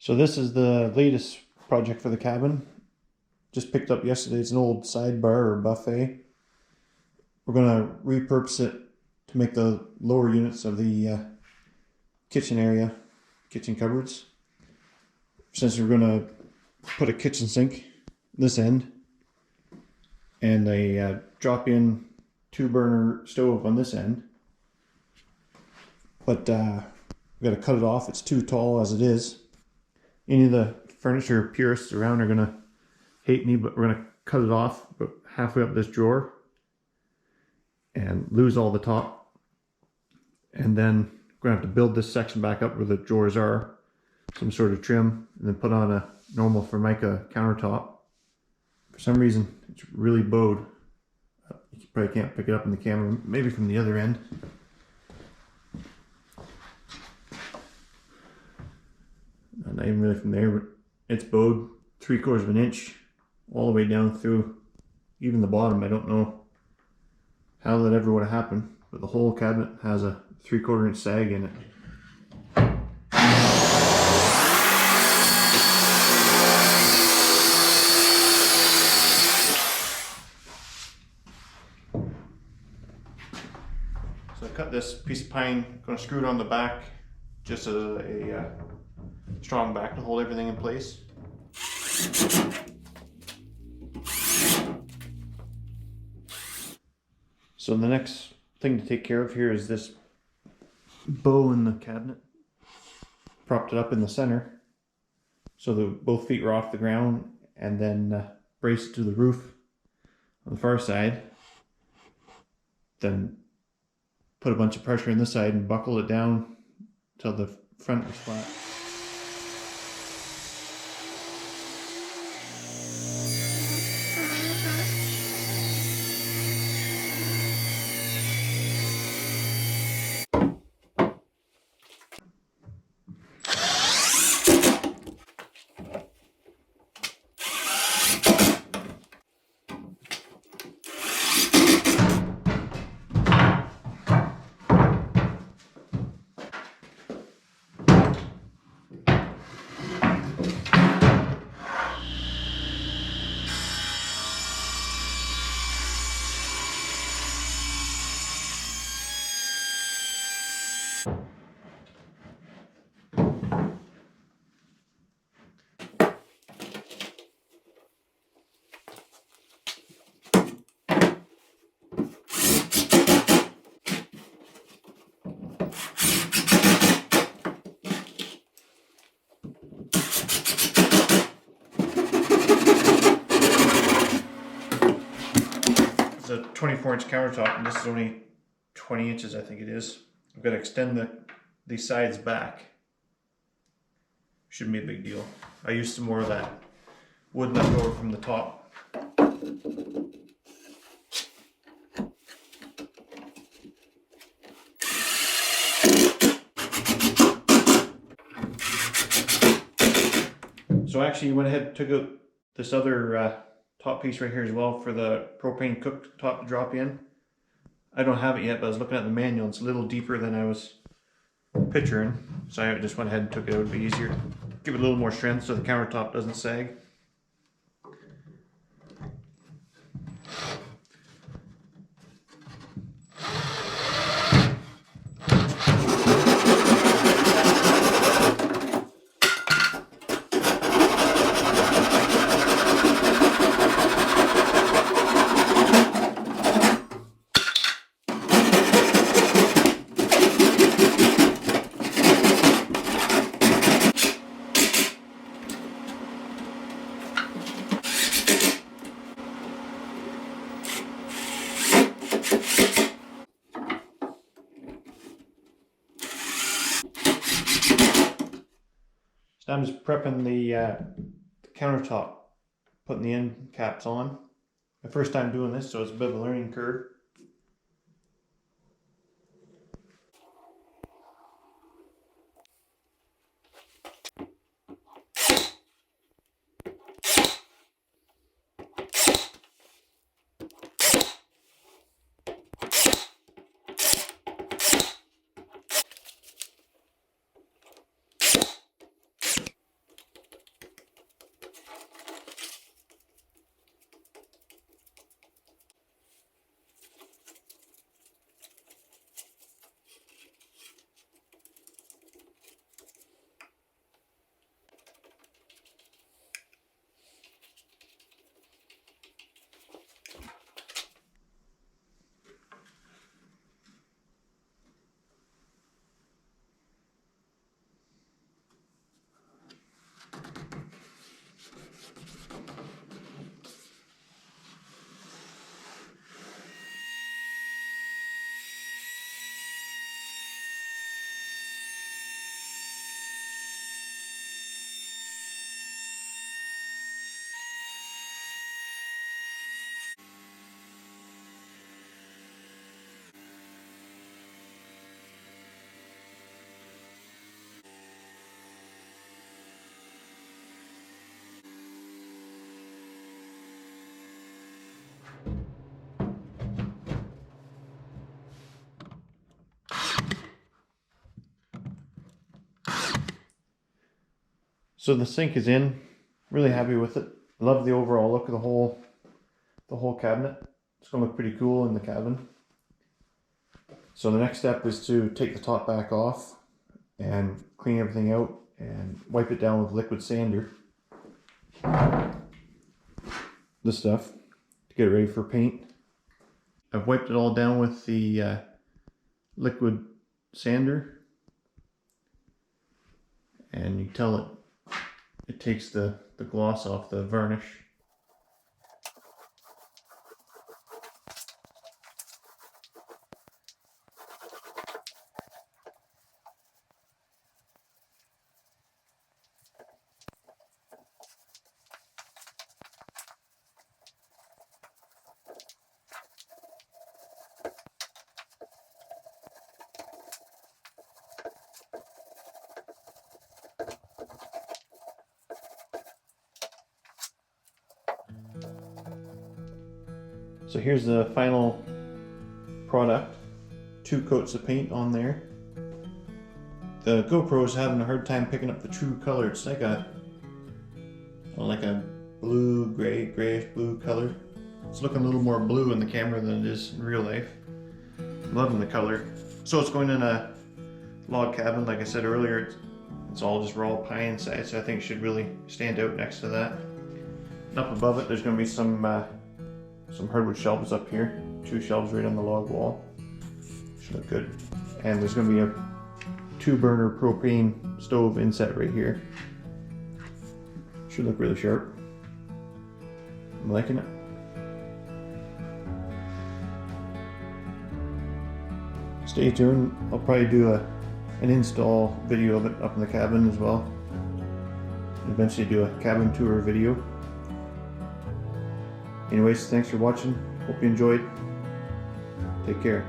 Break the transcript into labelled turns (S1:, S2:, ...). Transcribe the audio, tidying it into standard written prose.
S1: So this is the latest project for the cabin. Just picked up yesterday. It's an old sidebar or buffet. We're going to repurpose it to make the lower units of the kitchen area, kitchen cupboards. Since we're going to put a kitchen sink this end and a drop-in 2-burner stove on this end. But we've got to cut it off. It's too tall as it is. Any of the furniture purists around are going to hate me, but we're going to cut it off about halfway up this drawer and lose all the top. And then we're going to have to build this section back up where the drawers are, some sort of trim, and then put on a normal Formica countertop. For some reason, it's really bowed. You probably can't pick it up in the camera, maybe from the other end. Not even really from there, but it's bowed 3/4 of an inch all the way down through even the bottom. I don't know how that ever would have happened, but the whole cabinet has a 3/4 inch sag in it. So I cut this piece of pine, going to screw it on the back just as a strong back to hold everything in place. So the next thing to take care of here is this bow in the cabinet. Propped it up in the center so that both feet were off the ground, and then braced to the roof on the far side. Then put a bunch of pressure on this side and buckle it down till the front was flat. It's a 24-inch countertop, and this is only 20 inches, I think it is. I've got to extend these sides back. Shouldn't be a big deal. I used some more of that wood left over from the top. So I actually went ahead and took out this other top piece right here as well for the propane cooktop to drop in. I don't have it yet, but I was looking at the manual. It's a little deeper than I was picturing, so I just went ahead and took it out. It would be easier. Give it a little more strength so the countertop doesn't sag. So I'm just prepping the countertop, putting the end caps on. My first time doing this, so it's a bit of a learning curve. So the sink is in. Really happy with it. Love the overall look of the whole cabinet. It's gonna look pretty cool in the cabin. So the next step is to take the top back off and clean everything out and wipe it down with liquid sander. This stuff to get it ready for paint. I've wiped it all down with the liquid sander, and you can tell it takes the gloss off the varnish. So here's the final product. 2 coats of paint on there. The GoPro is having a hard time picking up the true color. It's like a blue, grayish blue color. It's looking a little more blue in the camera than it is in real life. I'm loving the color. So it's going in a log cabin, like I said earlier. It's all just raw pine inside, so I think it should really stand out next to that. And up above it, there's going to be some hardwood shelves up here. 2 shelves right on the log wall. Should look good. And there's going to be a 2-burner propane stove inset right here. Should look really sharp. I'm liking it. Stay tuned. I'll probably do an install video of it up in the cabin as well. And eventually do a cabin tour video. Anyways, thanks for watching. Hope you enjoyed. Take care.